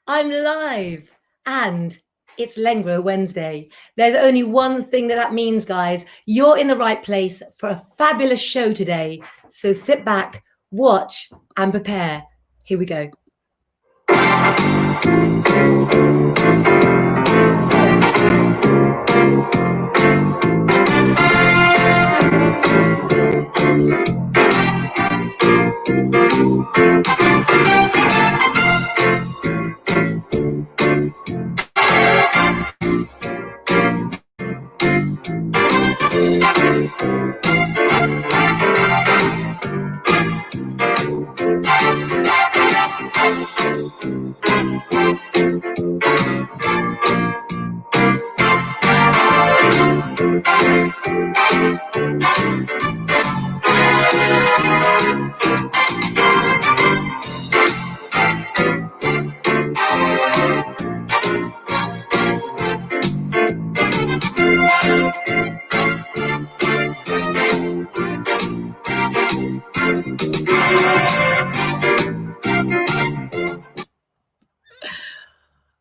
I'm live and it's Lengro Wednesday. There's only one thing that means, guys. You're in the right place for a fabulous show today. So sit back, watch, and prepare. Here we go.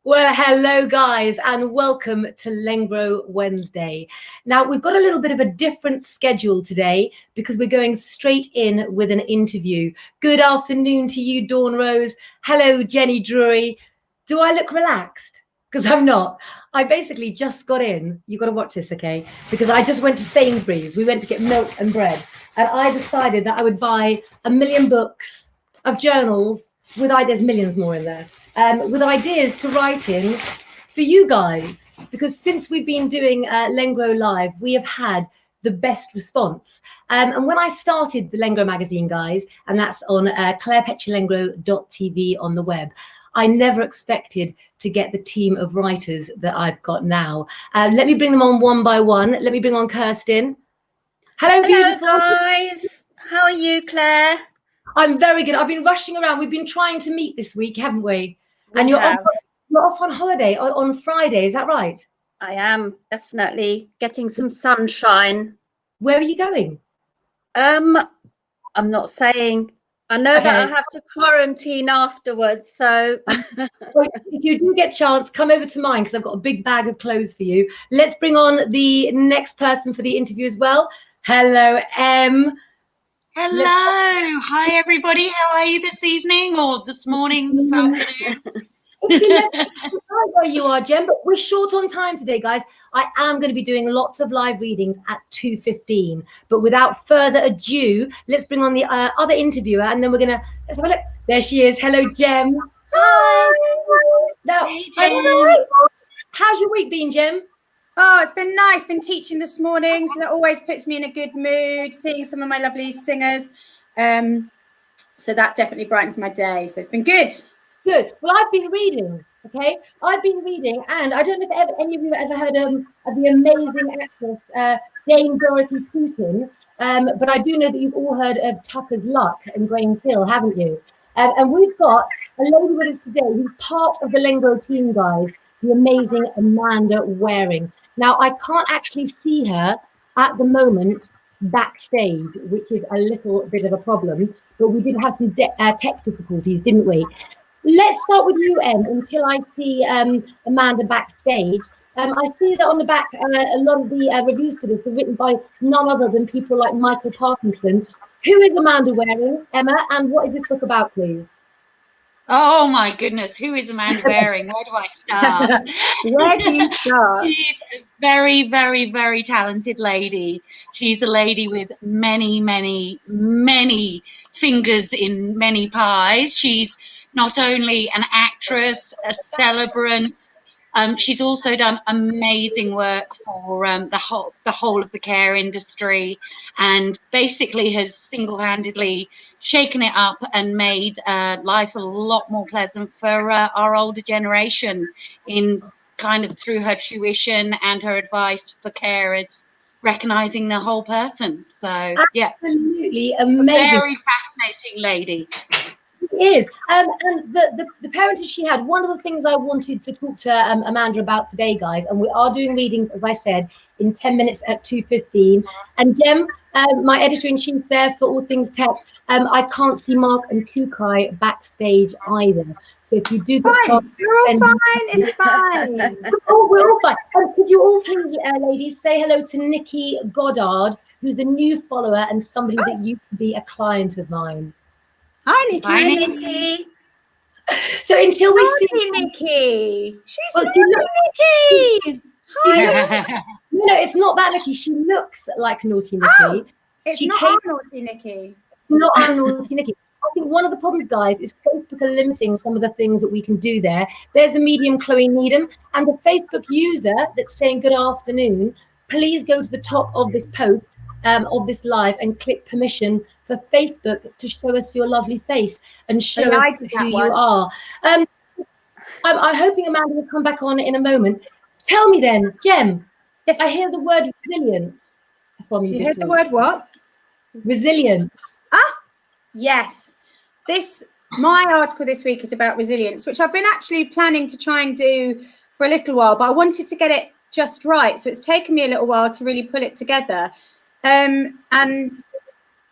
Well, hello guys, and welcome to Lengro Wednesday. Now, we've got a little bit of a different schedule today because we're going straight in with an interview. Good afternoon to you, Dawn Rose. Hello, Jenny Drury. Do I look relaxed? Because I'm not. I basically just got in. You've got to watch this, okay? Because I just went to Sainsbury's. We went to get milk and bread. And I decided that I would buy 1 million books of journals with there's millions more in there. With ideas to write in for you guys, because since we've been doing Lengro Live, we have had the best response. And when I started the Lengro magazine, guys, and that's on clairepetulengro.tv on the web, I never expected to get the team of writers that I've got now. Let me bring them on one by one. Let me bring on Kirsten. Hello, beautiful. Guys. How are you, Claire? I'm very good. I've been rushing around. We've been trying to meet this week, haven't we? And you're off on holiday on Friday, is that right? I am, definitely getting some sunshine. Where are you going? I'm not saying. I know that I have to quarantine afterwards, so well, if you do get a chance, come over to mine because I've got a big bag of clothes for you. Let's bring on the next person for the interview as well. Hello, Em. Hello. Hi, everybody. How are you this evening or this morning, this afternoon? Where you are, Jem, but we're short on time today, guys. I am going to be doing lots of live readings at 2:15. But without further ado, let's bring on the other interviewer, and then let's have a look. There she is. Hello, Jem. Hi. Now, hey, Jem. How's your week been, Jem? Oh, it's been nice. Been teaching this morning, so that always puts me in a good mood, seeing some of my lovely singers. So that definitely brightens my day. So it's been good. Good. Well, I've been reading, okay? I've been reading, and I don't know if any of you have ever heard of the amazing actress, Dame Dorothy Putin, but I do know that you've all heard of Tucker's Luck and Grange Hill, haven't you? And we've got a lady with us today who's part of the Lengro team, guys, the amazing Amanda Waring. Now, I can't actually see her at the moment backstage, which is a little bit of a problem, but we did have some tech difficulties, didn't we? Let's start with you, Em, until I see Amanda backstage. I see that on the back, a lot of the reviews for this are written by none other than people like Michael Parkinson. Who is Amanda Waring, Emma, and what is this book about, please? Oh my goodness, who is Amanda Waring? Where do I start? Where do you start? She's a very, very, very talented lady. She's a lady with many, many, many fingers in many pies. She's not only an actress, a celebrant, she's also done amazing work for the whole of the care industry, and basically has single-handedly shaken it up and made life a lot more pleasant for our older generation in kind of through her tuition and her advice for carers, recognizing the whole person. So yeah, absolutely amazing, very fascinating lady. She is. And the parentage she had, one of the things I wanted to talk to Amanda about today, guys, and we are doing readings, as I said, in 10 minutes at 2:15. And Jem, my editor-in-chief there for all things tech, I can't see Mark and Kukai backstage either. So if you do get Fine. You're all fine. It's fine. Oh, we're all fine. Could you all please, ladies, say hello to Nikki Goddard, who's the new follower and somebody that used to be a client of mine. Hi, Nikki. Hi, Nikki. So until we Naughty see Nikki. She's well, naughty Nikki. Hi. No, it's not that Nikki. She looks like naughty Nikki. Oh, it's not our naughty Nikki. Not our naughty Nikki. I think one of the problems, guys, is Facebook are limiting some of the things that we can do there. There's a medium, Chloe Needham, and the Facebook user that's saying good afternoon, please go to the top of this post, of this live, and click permission for Facebook to show us your lovely face and show us who you are. I'm hoping Amanda will come back on in a moment. Tell me then, Jem, yes. I hear the word resilience from you. You heard the word what? Resilience. Ah, yes. My article this week is about resilience, which I've been actually planning to try and do for a little while, but I wanted to get it just right. So it's taken me a little while to really pull it together. And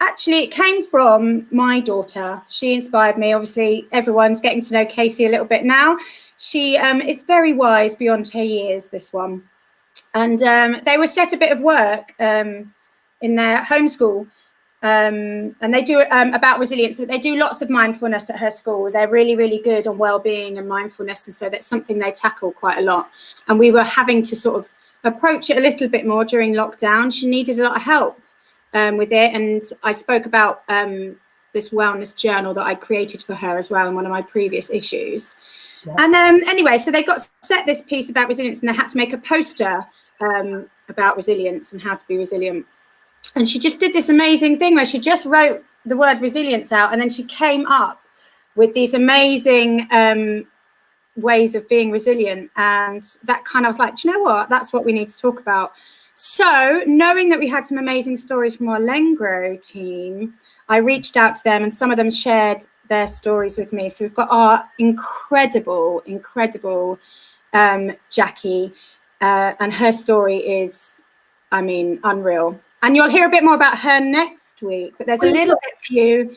actually, it came from my daughter. She inspired me. Obviously, everyone's getting to know Casey a little bit now. She is very wise beyond her years, this one. And they were set a bit of work in their homeschool. And they do about resilience. They do lots of mindfulness at her school. They're really, really good on well-being and mindfulness. And so that's something they tackle quite a lot. And we were having to sort of approach it a little bit more during lockdown. She needed a lot of help with it. And I spoke about this wellness journal that I created for her as well in one of my previous issues. Yeah. And anyway, so they got set this piece about resilience and they had to make a poster about resilience and how to be resilient. And she just did this amazing thing where she just wrote the word resilience out and then she came up with these amazing ways of being resilient. And that kind of was like, do you know what? That's what we need to talk about. So knowing that we had some amazing stories from our Lengro team, I reached out to them and some of them shared their stories with me. So we've got our incredible Jackie and her story is, I mean, unreal. And you'll hear a bit more about her next week, but there's a little bit for you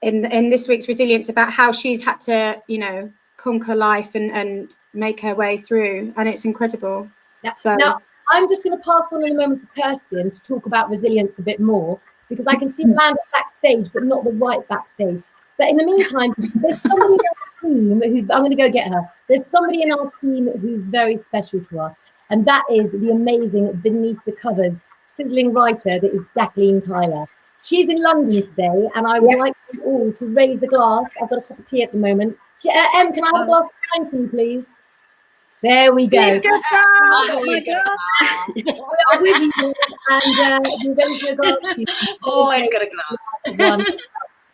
in this week's resilience about how she's had to, you know, conquer life and make her way through, and it's incredible. Yeah. So now I'm just going to pass on in a moment to Kirsten to talk about resilience a bit more, because I can see Amanda backstage, but not the right backstage. But in the meantime, there's somebody in our team who's, I'm going to go get her. There's somebody in our team who's very special to us, and that is the amazing Beneath the Covers sizzling writer that is Jacqueline Tyler. She's in London today, and I would like you all to raise a glass. I've got a cup of tea at the moment. Em, can I have a glass of wine for you, please? There we go. Please go Oh my God. We are with you, and we're going to go. Always got a glass.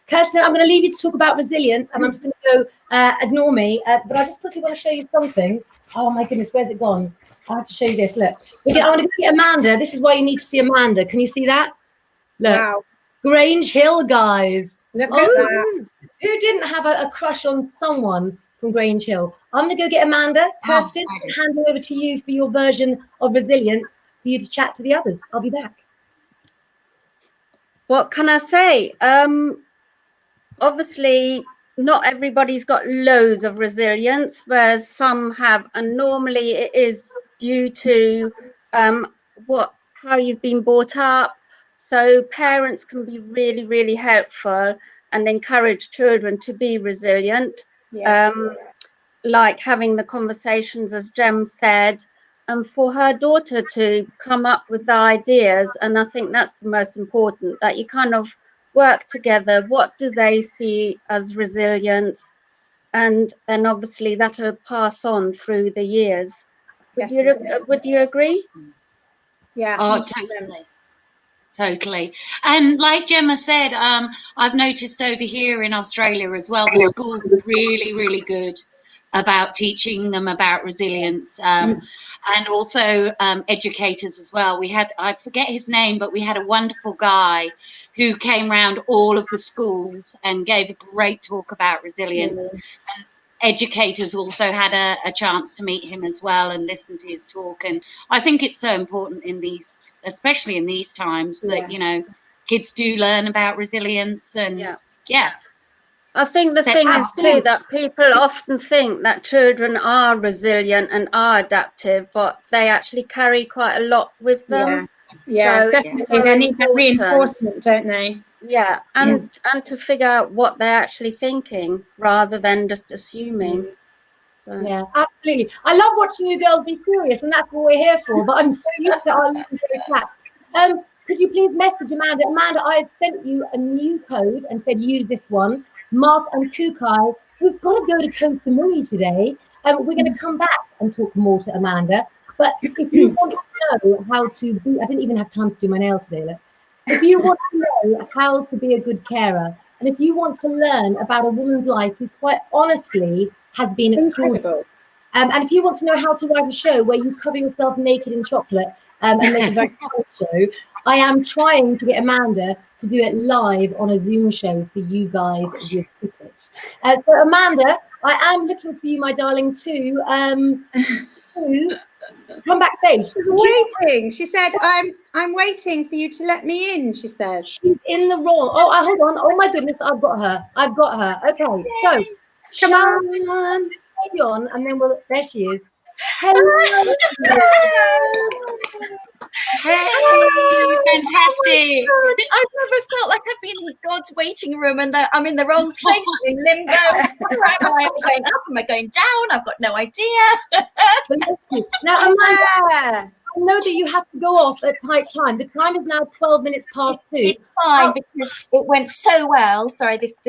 Kirsten, I'm going to leave you to talk about resilience, and I'm just going to go, ignore me, but I just quickly want to show you something. Oh my goodness, where's it gone? I have to show you this. Look, I'm going to get Amanda. This is why you need to see Amanda. Can you see that? Look, wow. Grange Hill, guys. Look at that. Who didn't have a crush on someone from Grange Hill? I'm going to go get Amanda. Kirsten, hand it over to you for your version of resilience for you to chat to the others. I'll be back. What can I say? Obviously, not everybody's got loads of resilience, whereas some have, and normally it is due to how you've been brought up. So parents can be really, really helpful and encourage children to be resilient, like having the conversations, as Jem said, and for her daughter to come up with the ideas. And I think that's the most important, that you kind of work together. What do they see as resilience? And then obviously that will pass on through the years. Would you agree? Yeah. Oh, totally. And like Gemma said, I've noticed over here in Australia as well, the schools are really, really good about teaching them about resilience, and also educators as well. We had, I forget his name, but we had a wonderful guy who came round all of the schools and gave a great talk about resilience. And educators also had a chance to meet him as well and listen to his talk. And I think it's so important in these, especially in these times, that you know, kids do learn about resilience. And I think the thing is too that people often think that children are resilient and are adaptive, but they actually carry quite a lot with them. So Definitely. so They need that important. reinforcement, don't they? Yeah, and to figure out what they're actually thinking rather than just assuming. So Yeah, absolutely. I love watching you girls be serious, and that's what we're here for. But I'm so used to our chat. Could you please message Amanda? Amanda, I've sent you a new code and said use this one. Mark and Kukai, we've got to go to Koh Samui today. We're going to come back and talk more to Amanda. But if you want to know how to be, I didn't even have time to do my nails today. Look. If you want to know how to be a good carer, and if you want to learn about a woman's life who quite honestly has been extraordinary, and if you want to know how to write a show where you cover yourself naked in chocolate and make a very fun show, I am trying to get Amanda to do it live on a Zoom show for you guys with tickets. So Amanda, I am looking for you, my darling, to come backstage. She's waiting. She said, I'm waiting for you to let me in, she says. She's in the room. Oh, hold on. Oh my goodness, I've got her. Okay, so come on. Stay on, and then there she is. Hello. Hey, fantastic. Oh, I've never felt like I've been in God's waiting room and that I'm in the wrong place, in limbo. Where am I? Am I going up? Am I going down? I've got no idea. Now, Amanda, I know that you have to go off at tight time. The time is now 12 minutes past 2. It's fine because it went so well. Sorry, this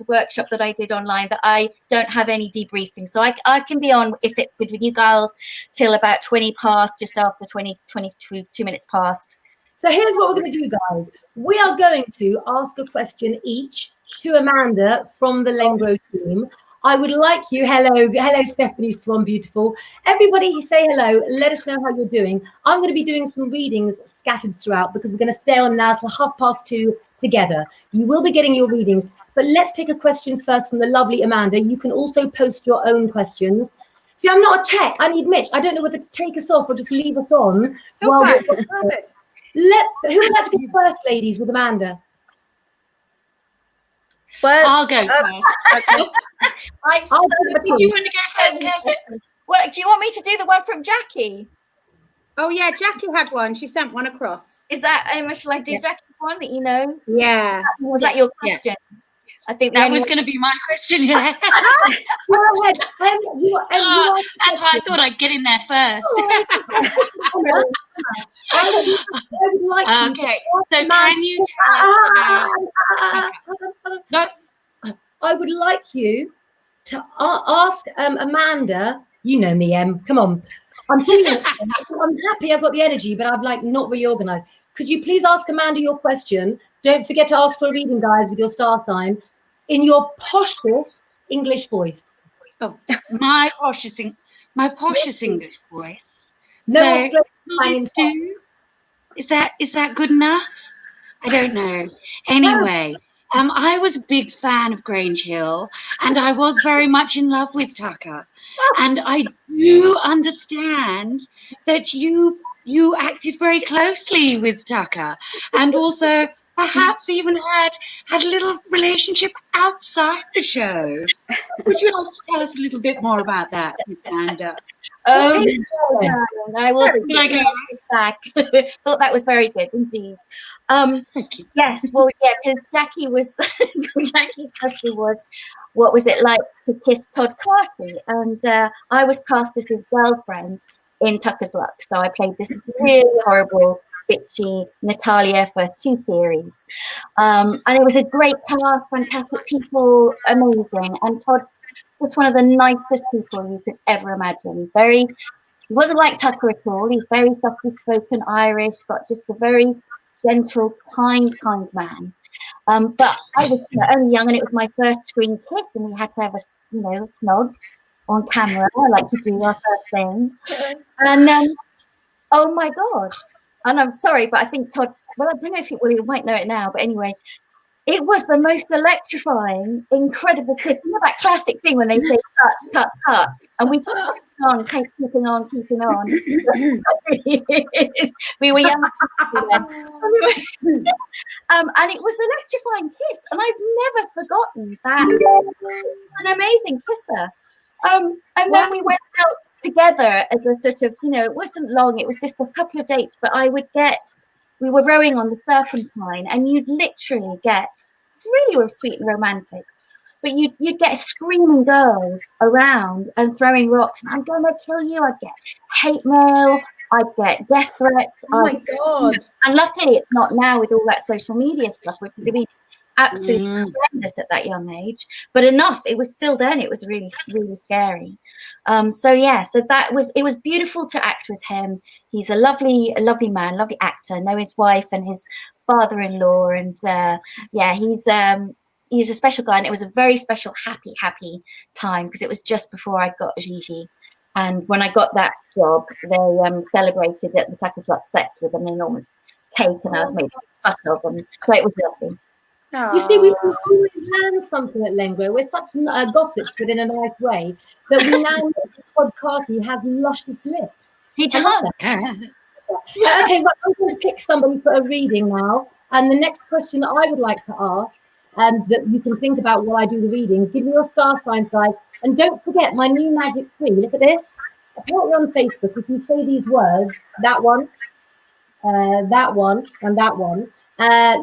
workshop that I did online, that I don't have any debriefing. So I can be on, if it's good with you girls, till about 20 past, just after 22 minutes past. So here's what we're going to do, guys. We are going to ask a question each to Amanda from the Lengro team. I would like you, hello Stephanie Swan, beautiful. Everybody say hello, let us know how you're doing. I'm going to be doing some readings scattered throughout because we're going to stay on now till 2:30 together. You will be getting your readings, but let's take a question first from the lovely Amanda. You can also post your own questions. See, I'm not a tech, I need Mitch. I don't know whether to take us off or just leave us on. So while fine. who would like to go first, ladies, with Amanda? well, I'll go first. okay. Do you want to go first, Kirsten? Well, do you want me to do the one from Jackie? Oh yeah, Jackie had one. She sent one across. Is that shall I do Jackie's one that you know? Yeah. Was that your question? I think That was going to be my question. Yeah. Go ahead. That's why I thought I'd get in there first. I would like you Okay, to so can you tell us about... No. I would like you to ask Amanda. You know me, Em. Come on. I'm happy. I've got the energy, but I'm like not really organized. Could you please ask Amanda your question? Don't forget to ask for a reading, guys, with your star sign in your poshest English voice. Oh, my poshest English voice. No, so, is that good enough? I don't know. Anyway, I was a big fan of Grange Hill, and I was very much in love with Tucker. And I do understand that you acted very closely with Tucker, and also perhaps even had a little relationship outside the show. Would you like to tell us a little bit more about that, Miss Amanda? I will back. Thought that was very good indeed. Yes, well, yeah, because Jackie's question was, what was it like to kiss Todd Carty? And I was cast as his girlfriend in Tucker's Luck, so I played this really horrible, bitchy Natalia for 2 series, and it was a great cast, fantastic people, amazing, and Todd's just one of the nicest people you could ever imagine. He wasn't like Tucker at all. He's very softly spoken Irish, got just a very gentle, kind man. But I was only young, and it was my first screen kiss, and we had to have a snog. on camera, like you do our first thing. And oh my God. And I'm sorry, but I think Todd, well, I don't know if you might know it now, but anyway, it was the most electrifying, incredible kiss. You know that classic thing when they say cut, cut, cut, and we just keeping on. We were young then. And it was an electrifying kiss, and I've never forgotten that. He's an amazing kisser. And then we went out together as a sort of, it wasn't long, it was just a couple of dates, but we were rowing on the Serpentine, and you'd literally get, it's really sweet and romantic, but you'd get screaming girls around and throwing rocks, and I'm gonna kill you. I'd get hate mail, I'd get death threats. Oh my God. And luckily it's not now with all that social media stuff, which would be absolutely horrendous at that young age, but enough, it was still then, it was really, really scary. So it was beautiful to act with him. He's a lovely man, lovely actor. I know his wife and his father-in-law, and he's a special guy, and it was a very special, happy time, because it was just before I got Gigi. And when I got that job, they celebrated at the Takas sect with an enormous cake, and I was making a fuss of them. So it was lovely. You see, we can always learn something at Lengro. We're such gossips, but in a nice way, that we now know that Todd Carty has luscious lips. He does. Okay, well, I'm going to pick somebody for a reading now. And the next question that I would like to ask, that you can think about while I do the reading, give me your star signs, guys. And don't forget my new magic tree. Look at this. Apparently on Facebook, if you say these words, that one, and that one,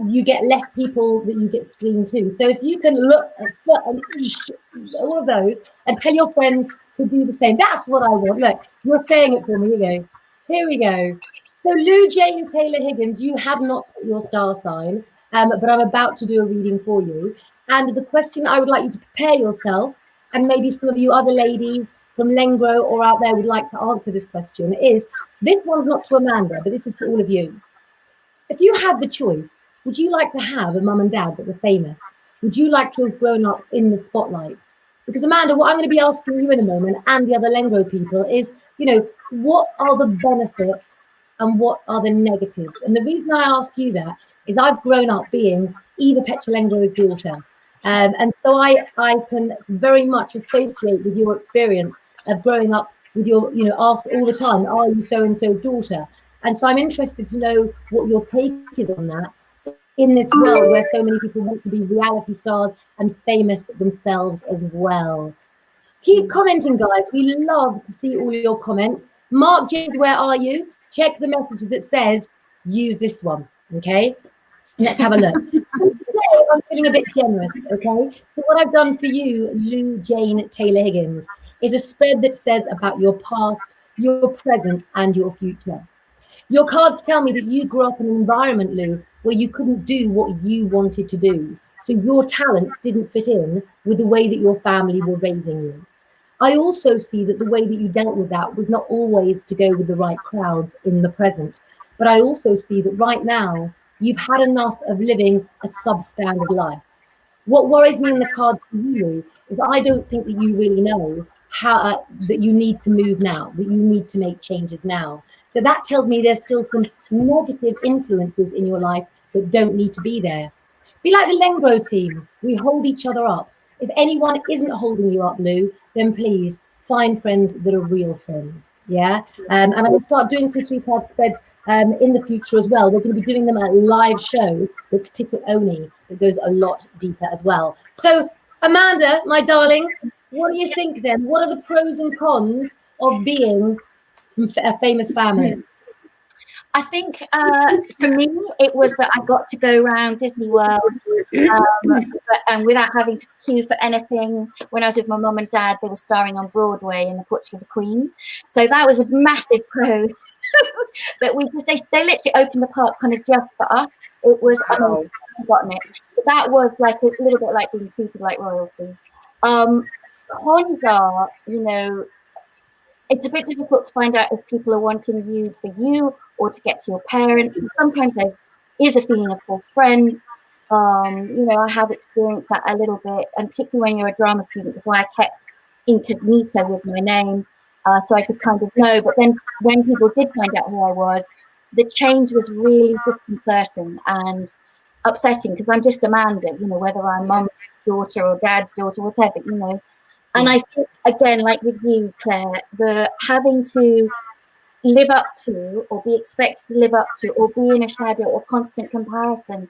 you get less people that you get streamed to. So if you can look at all of those and tell your friends to do the same, that's what I want. Look, you're saying it for me. Here we go. So Lou Jane Taylor Higgins, you have not put your star sign, but I'm about to do a reading for you. And the question I would like you to prepare yourself, and maybe some of you other ladies from Lengro or out there would like to answer this question, is this one's not to Amanda, but this is for all of you. If you had the choice, would you like to have a mum and dad that were famous? Would you like to have grown up in the spotlight? Because Amanda, what I'm going to be asking you in a moment, and the other Lengro people, is, what are the benefits and what are the negatives? And the reason I ask you that is I've grown up being Eva Petrolengro's daughter. And so I can very much associate with your experience of growing up with your, asked all the time, are you so-and-so's daughter? And so I'm interested to know what your take is on that in this world where so many people want to be reality stars and famous themselves as well. Keep commenting, guys. We love to see all your comments. Mark James, where are you? Check the message that says, use this one, okay? Let's have a look. Today, I'm feeling a bit generous, okay? So what I've done for you, Lou Jane Taylor Higgins, is a spread that says about your past, your present, and your future. Your cards tell me that you grew up in an environment, Lou, where you couldn't do what you wanted to do. So your talents didn't fit in with the way that your family were raising you. I also see that the way that you dealt with that was not always to go with the right crowds in the present. But I also see that right now, you've had enough of living a substandard life. What worries me in the cards for you is I don't think that you really know how that you need to move now, that you need to make changes now. So that tells me there's still some negative influences in your life that don't need to be there. Be like the Lengro team. We hold each other up. If anyone isn't holding you up, Lou, then please find friends that are real friends. Yeah. And I'm going to start doing some sweet card threads in the future as well. We're going to be doing them at a live show that's ticket only, that goes a lot deeper as well. So Amanda, my darling, what do you think then? What are the pros and cons of being from a famous family? I think for me, it was that I got to go around Disney World and without having to queue for anything. When I was with my mum and dad, they were starring on Broadway in The Portrait of the Queen. So that was a massive pro that they literally opened the park kind of just for us. It was, I've forgotten it. But that was like a little bit like being treated like royalty. Cons are, it's a bit difficult to find out if people are wanting you for you or to get to your parents. And sometimes there is a feeling of false friends. I have experienced that a little bit, and particularly when you're a drama student, before I kept incognito with my name, so I could kind of know. But then when people did find out who I was, the change was really disconcerting and upsetting, because I'm just Amanda, you know, whether I'm mum's daughter or dad's daughter, whatever, you know. And I think, again, like with you, Claire, the having to live up to, or be expected to live up to, or be in a shadow or constant comparison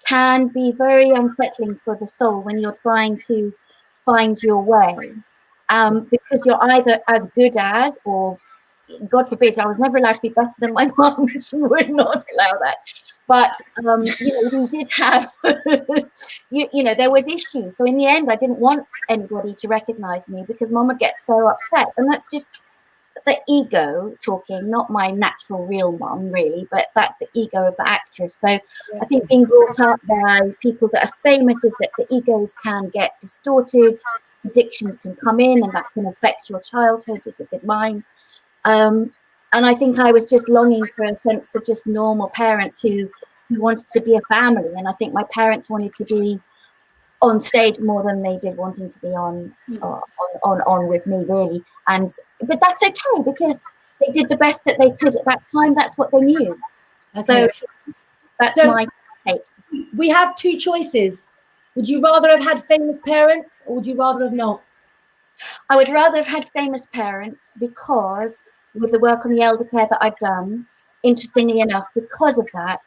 can be very unsettling for the soul when you're trying to find your way, because you're either as good as, or God forbid, I was never allowed to be better than my mum. She would not allow that. But you know, we did have you know, there was issues. So in the end, I didn't want anybody to recognize me, because mum would get so upset. And that's just the ego talking, not my natural real mum, really, but that's the ego of the actress. So I think being brought up by people that are famous is that the egos can get distorted, addictions can come in, and that can affect your childhood, as it did mine. And I think I was just longing for a sense of just normal parents who wanted to be a family. And I think my parents wanted to be on stage more than they did wanting to be on with me, really. But that's okay, because they did the best that they could at that time. That's what they knew. Okay. So that's my take. We have two choices. Would you rather have had famous parents, or would you rather have not? I would rather have had famous parents, because with the work on the elder care that I've done, interestingly enough, because of that,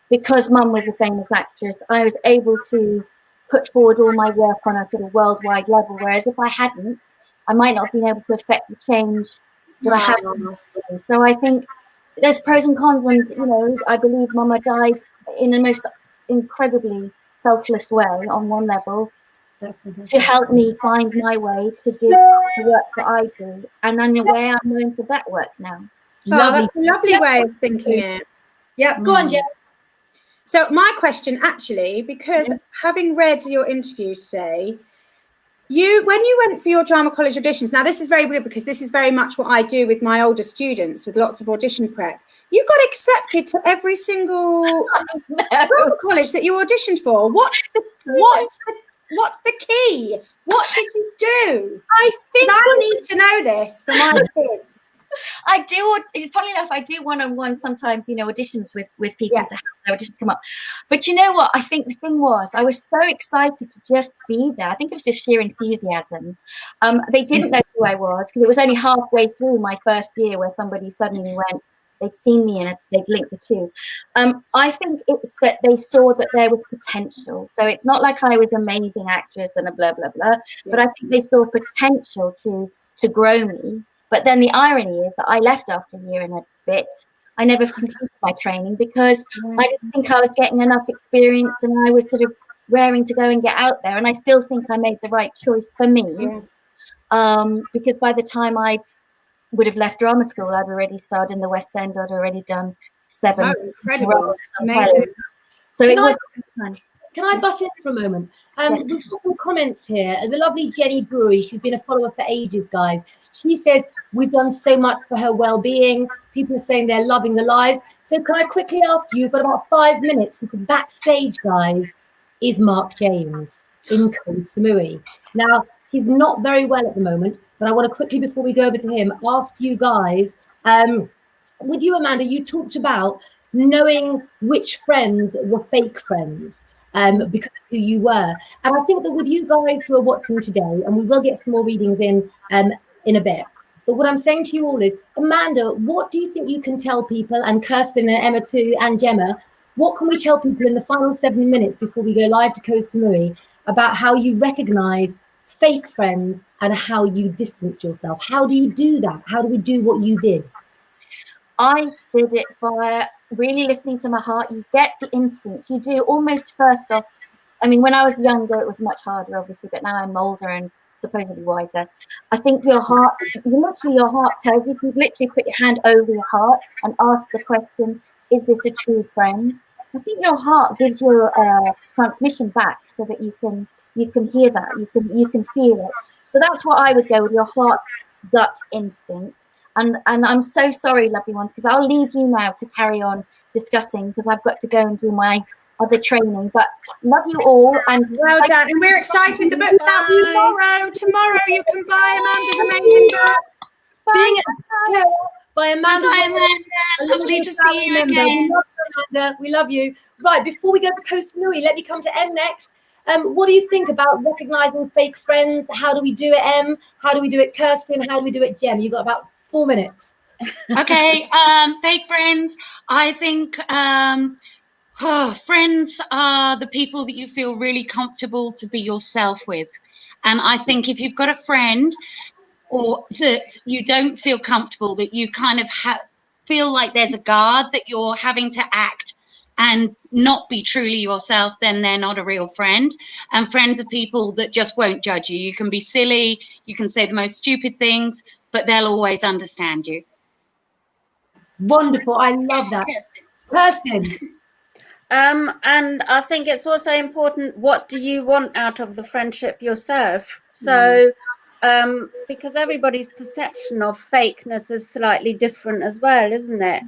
because mum was a famous actress, I was able to put forward all my work on a sort of worldwide level, whereas if I hadn't, I might not have been able to affect the change that I have to. So I think there's pros and cons, and you know, I believe Mama died in the most incredibly selfless way on one level, to help me find my way to give the work that I do, and in a way I'm known for that work now. That's a lovely way of thinking it. Yeah, go on, Jen. So my question, actually, because having read your interview today, when you went for your drama college auditions, now this is very weird, because this is very much what I do with my older students, with lots of audition prep. You got accepted to every single drama college that you auditioned for. What's the key? What did you do? I think I need to know this for my kids. I do, funnily enough, I do one-on-one sometimes, you know, auditions with people to have their auditions come up. But you know what? I think the thing was, I was so excited to just be there. I think it was just sheer enthusiasm. They didn't know who I was, because it was only halfway through my first year where somebody suddenly went, they'd seen me and they'd linked the two. I think it's that they saw that there was potential. So it's not like I was an amazing actress and a blah, blah, blah. But I think they saw potential to grow me. But then the irony is that I left after a year and a bit. I never completed my training, because I didn't think I was getting enough experience, and I was sort of raring to go and get out there. And I still think I made the right choice for me, because by the time I would have left drama school, I'd already starred in the West End. I'd already done 7. Oh, incredible. Amazing. So it was fun. Can I butt in for a moment? We've got some comments here. The lovely Jenny Brewery, she's been a follower for ages, guys. She says, we've done so much for her well-being. People are saying they're loving the lives. So can I quickly ask you, you've got about 5 minutes, because backstage, guys, is Mark James in Koh Samui. Now, he's not very well at the moment, but I want to quickly, before we go over to him, ask you guys, with you, Amanda, you talked about knowing which friends were fake friends. Because of who you were. And I think that with you guys who are watching today, and we will get some more readings in a bit, but what I'm saying to you all is, Amanda, what do you think you can tell people, and Kirsten and Emma too, and Gemma, what can we tell people in the final 7 minutes before we go live to Koh Samui about how you recognize fake friends and how you distanced yourself? How do you do that? How do we do what you did? I did it via really listening to my heart. You get the instincts. You do almost first off. I mean, when I was younger, it was much harder, obviously, but now I'm older and supposedly wiser. I think your heart tells you. You literally put your hand over your heart and ask the question, is this a true friend? I think your heart gives you a transmission back, so that you can hear that, you can feel it. So that's what I would go with, your heart gut instinct. And I'm so sorry, lovely ones, because I'll leave you now to carry on discussing, because I've got to go and do my the training. But love you all, and well done. And we're excited. The book's out tomorrow. Tomorrow you can buy Amanda's amazing book. Being by Amanda. Bye, Amanda. Lovely to see you Member. again. We love you, Amanda. We love you. Right, before we go to Koh Samui, let me come to Em next. What do you think about recognizing fake friends? How do we do it, Em? How do we do it, Kirsten? How do we do it, Jem? You've got about 4 minutes. Okay, fake friends. I think friends are the people that you feel really comfortable to be yourself with. And I think if you've got a friend or that you don't feel comfortable, that you kind of feel like there's a guard that you're having to act and not be truly yourself, then they're not a real friend. And friends are people that just won't judge you. You can be silly, you can say the most stupid things, but they'll always understand you. Wonderful. I love that. Kirsten. And I think it's also important, what do you want out of the friendship yourself? So, because everybody's perception of fakeness is slightly different as well, isn't it?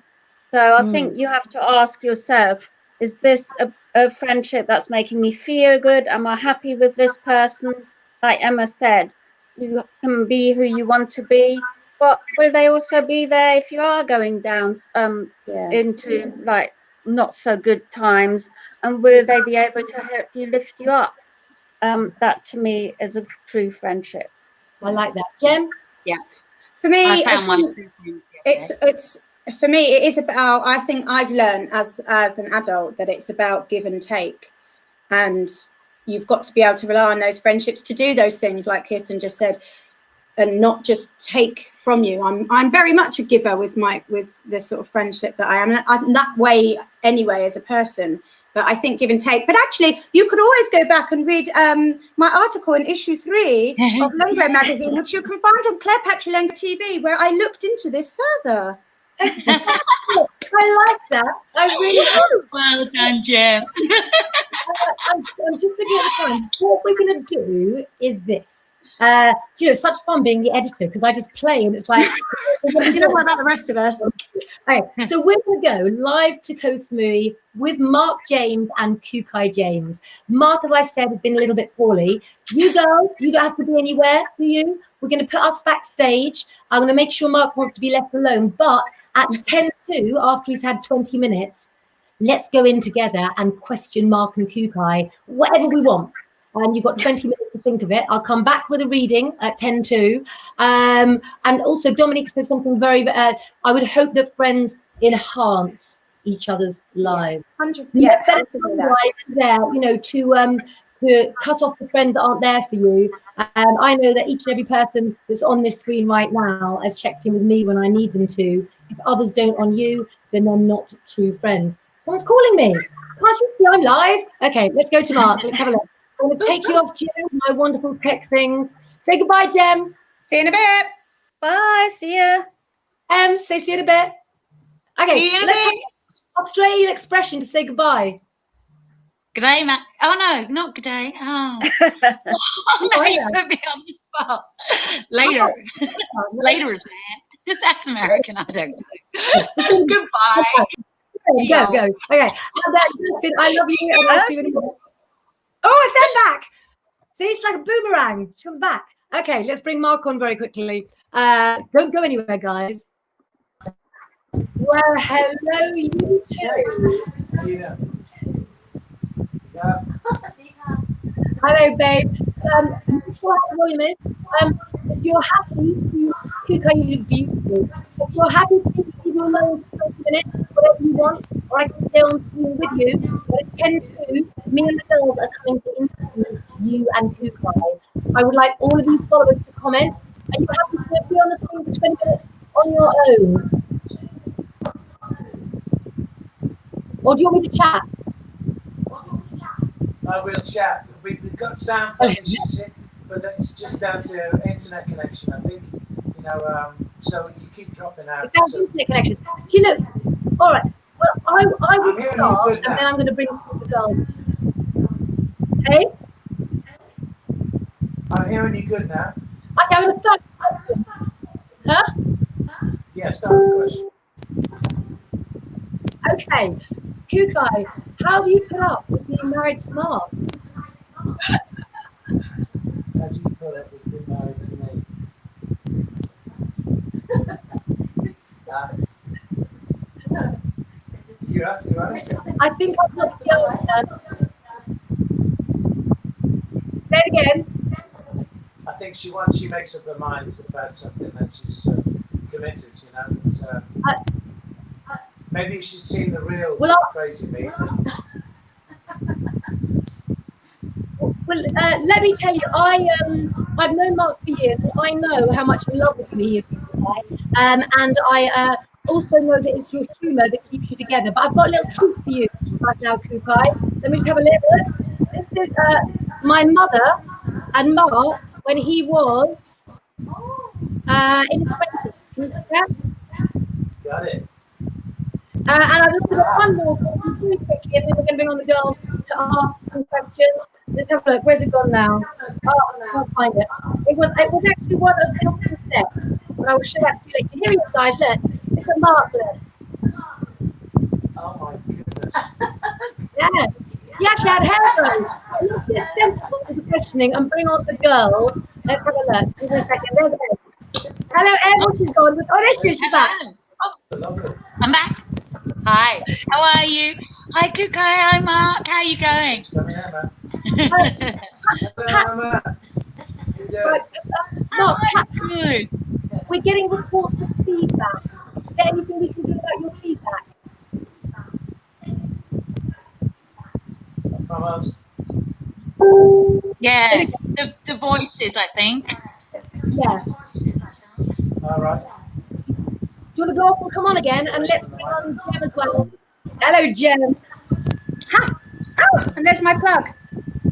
So I think you have to ask yourself, is this a friendship that's making me feel good? Am I happy with this person? Like Emma said, you can be who you want to be, but will they also be there if you are going down into like not so good times, and will they be able to help you lift you up? That to me is a true friendship. I like that. Jem? Yeah. For me, I found one. it's for me, it is about, I think I've learned as an adult that it's about give and take. And you've got to be able to rely on those friendships to do those things, like Kirsten just said, and not just take from you. I'm very much a giver with the sort of friendship that I am. I'm that way anyway as a person. But I think give and take. But actually, you could always go back and read my article in issue 3 of Lengro magazine, which you can find on Claire Patrick Lengro TV, where I looked into this further. I like that. I really do. Well done, Jem. I'm just looking at the time. What we're going to do is this. You know, such fun being the editor, because I just play and it's like, you know what about the rest of us? Okay, so we're going to go live to Koh Samui with Mark James and Kukai James. Mark, as I said, has been a little bit poorly. You girls, you don't have to be anywhere, do you? We're going to put us backstage. I'm going to make sure Mark wants to be left alone. But at 10:02, after he's had 20 minutes, let's go in together and question Mark and Kukai, whatever we want. And you've got 20 minutes to think of it. I'll come back with a reading at 10:02. And also, Dominique says something very, I would hope that friends enhance each other's lives. 100%. Yeah, there, you know, to cut off the friends that aren't there for you. I know that each and every person that's on this screen right now has checked in with me when I need them to. If others don't on you, then they're not true friends. Someone's calling me. Can't you see I'm live? Okay, let's go to Mark. Let's have a look. I'm going to take you off, Jem, my wonderful tech things. Say goodbye, Jem. See you in a bit. Bye, see ya. Say see you in a bit. Okay, See you in a let's bit. have an Australian expression to say goodbye. G'day, Matt. Oh, no, not g'day. Oh. Later, put me on the spot. Later. Later is man. That's American. I don't know. Goodbye. Go. Okay. I love you. And I'll see you in a minute. Oh, I sent back. See, it's like a boomerang. She comes back. Okay, let's bring Mark on very quickly. Don't go anywhere, guys. Well, hello, you two. Yeah. Hello, babe. I'm not sure how the volume is. If you're happy to Kukai, you look beautiful. If you're happy to leave your alone for 20 minutes, whatever you want, or I can stay on screen with you. But at 10:02, me and the girls are coming to interview you and Kukai. I would like all of you followers to comment. Are you happy to be on the screen for 20 minutes on your own? Or do you want me to chat? We'll chat. We've got sound issues here, but it's just down to internet connection, I think. You know, so you keep dropping out. It's down to internet connection. Do you know? All right. Well, I will hearing you start, good and now. then I'm going to bring some of the girls. Hey? I'm hearing you good now. Okay, I'm going to start. Huh? Yeah, start with the question. Okay. Kukai, How do you put up with being married to Mark? How do you put up with being married to me? You have to answer. I think I've got the answer. Say it again. I think once she makes up her mind about something, then she's committed, you know. But, maybe if she'd seen the real crazy me. Well, let me tell you, I've known Mark for years, and I know how much in love with you he is. And I also know that it's your humour that keeps you together. But I've got a little treat for you right now, Kukai. Let me just have a little look. This is my mother and Mark when he was in his 20s. Got it. And I've also got one more really quickly, and then we're going to bring on the girl to ask some questions. Let's have a look. Where's it gone now? Oh, I can't find it. It was actually one of Milton's steps, but I will show that to you later. Here we go, guys. Look, it's a Mark. Look. Oh my goodness. Yeah. He actually had hair though. Let's get sensible with the questioning and bring on the girl. Let's have a look. Give me a second. There's Em. Hello, Em. What she's gone? Oh, there she is. She's back. Oh, I'm back. Hi. How are you? Hi, Kukai. Hi, Mark. How are you going? Mark, good. We're getting reports of feedback. Is there anything we can do about your feedback? From us? Yeah, the voices, I think. Yeah. All right. Do you want to go off and come on again? And let's bring on Jem as well. Hello, Jem. Ha! Oh, and there's my plug.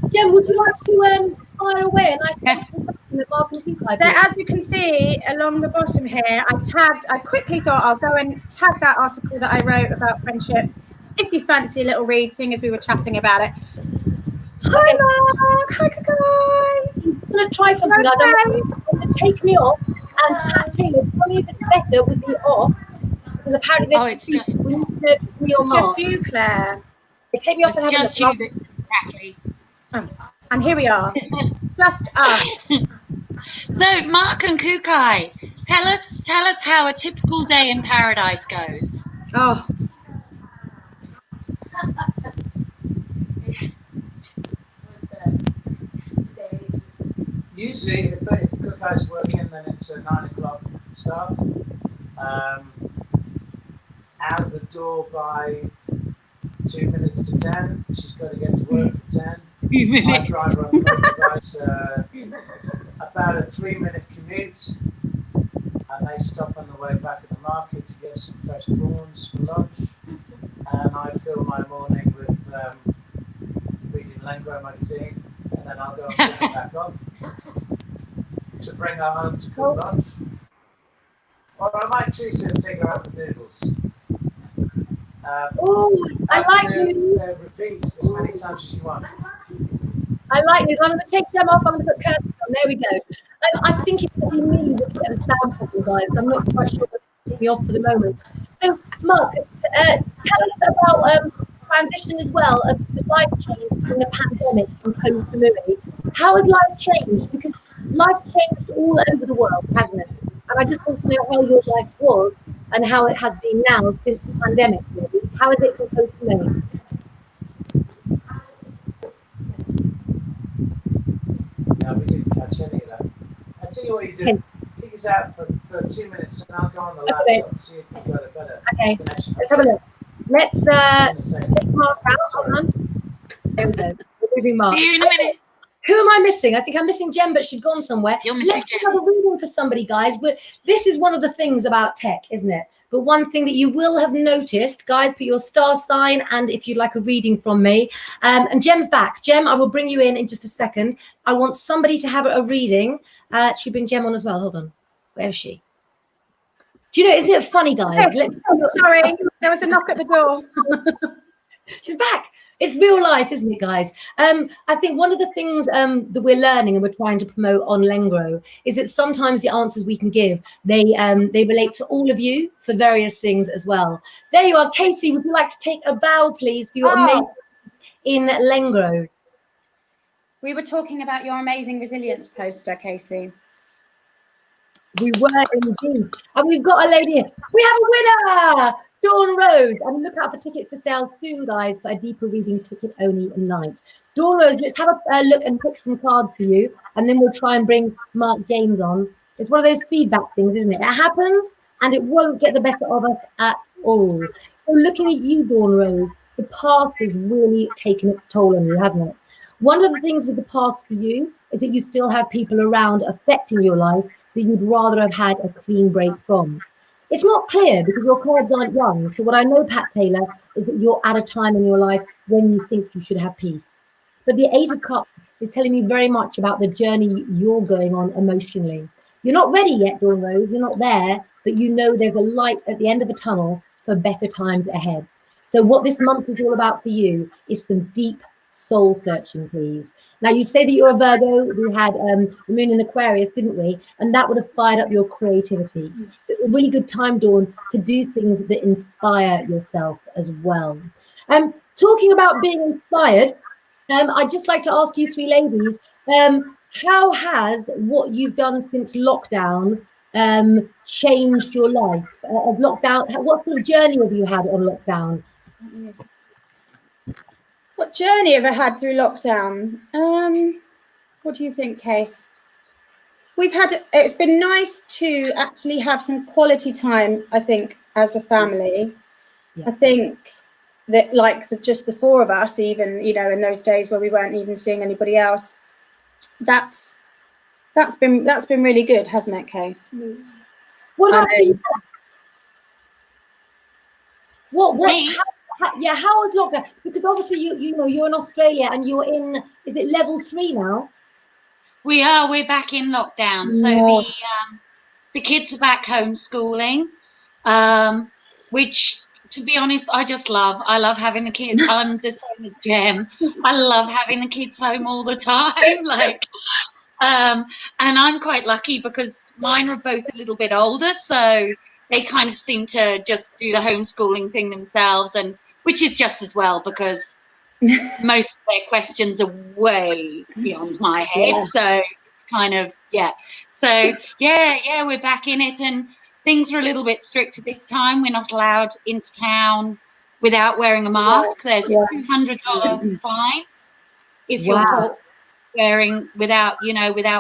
Jem, would you like to fire away a nice question that Mark and Kukai? So as you can see along the bottom here, I quickly thought I'll go and tag that article that I wrote about friendship. If you fancy a little read, seeing as we were chatting about it. Hi, Mark. Hi, Kukai. I'm just going to try something, guys. I'm going to take me off, and Pat Taylor, tell me if it's better with me off, because apparently there's it's just we need to me or Mark. Just you, Claire. Take me off and have just a look. you, exactly. Oh, and here we are. Just us. So, Mark and Kukai, tell us how a typical day in paradise goes. Oh. Usually, if Kukai's working, then it's a 9 o'clock start. Out of the door by 2 minutes to 10. She's got to get to work at 10. I drive her on the motorbike. About a 3-minute commute. And they stop on the way back at the market to get some fresh prawns for lunch. And I fill my morning with reading Lengro magazine. And then I'll go and pick her back up to bring her home to cook lunch. Or I might treat her and take her out for noodles. I like you. Repeat as many times as you want. I like you. I'm going to take Jem off. I'm going to put curtains on. There we go. I think it's going to be me with the sound problem, guys. I'm not quite sure what's taking me off for the moment. So, Mark, tell us about transition as well of the life change in the pandemic and post-Samui. How has life changed? Because life changed all over the world, hasn't it? And I just want to know how your life was and how it has been now since the pandemic, really. How has it been post-Samui? No, we didn't catch any of that. I'll tell you what you do. Kick us out for 2 minutes and I'll go on the laptop and see if we've got a better connection. Let's have a look. Let's Mark out. Hold on. There we go. We're moving Mark. See you in a minute. Who am I missing? I think I'm missing Jem, but she's gone somewhere. You're missing Let's have a reading for somebody, guys. This is one of the things about tech, isn't it? But one thing that you will have noticed, guys, put your star sign and if you'd like a reading from me. And Jem's back. Jem, I will bring you in just a second. I want somebody to have a reading. Should we bring Jem on as well? Hold on. Where is she? Do you know, isn't it funny, guys? Sorry, there was a knock at the door. She's back. It's real life, isn't it, guys? I think one of the things that we're learning and we're trying to promote on Lengro is that sometimes the answers we can give, they relate to all of you for various things as well. There you are, Casey. Would you like to take a bow, please, for your amazing in Lengro? We were talking about your amazing resilience poster, Casey. We were indeed. And we've got a lady here. We have a winner! Dawn Rose. And look out for tickets for sale soon, guys, for a deeper reading ticket only night. Dawn Rose, let's have a look and pick some cards for you. And then we'll try and bring Mark James on. It's one of those feedback things, isn't it? It happens and it won't get the better of us at all. So looking at you, Dawn Rose, the past has really taken its toll on you, hasn't it? One of the things with the past for you is that you still have people around affecting your life that you'd rather have had a clean break from. It's not clear because your cards aren't young. So what I know, Pat Taylor, is that you're at a time in your life when you think you should have peace. But the Eight of Cups is telling me very much about the journey you're going on emotionally. You're not ready yet, Dawn Rose. You're not there, but you know there's a light at the end of the tunnel for better times ahead. So what this month is all about for you is some deep soul searching, please. Now, you say that you're a Virgo. We had the moon in Aquarius, didn't we? And that would have fired up your creativity. So it's a really good time, Dawn, to do things that inspire yourself as well. Talking about being inspired, I'd just like to ask you three ladies, how has what you've done since lockdown changed your life? Of lockdown, what sort of journey have you had on lockdown? What journey have I had through lockdown? What do you think, Case? It's been nice to actually have some quality time, I think, as a family. Yeah. I think that like just the four of us, even, you know, in those days where we weren't even seeing anybody else, that's been really good, hasn't it, Case? What about you? How was lockdown? Because obviously you know you're in Australia and you're in, is it level 3 now? We're back in lockdown. So the kids are back homeschooling, which, to be honest, I love having the kids. I'm the same as Jem. I love having the kids home all the time. Like, and I'm quite lucky because mine are both a little bit older, so they kind of seem to just do the homeschooling thing themselves, and which is just as well because most of their questions are way beyond my head. So it's kind of, So we're back in it, and things are a little bit stricter this time. We're not allowed into town without wearing a mask. There's $200 fines if you're caught without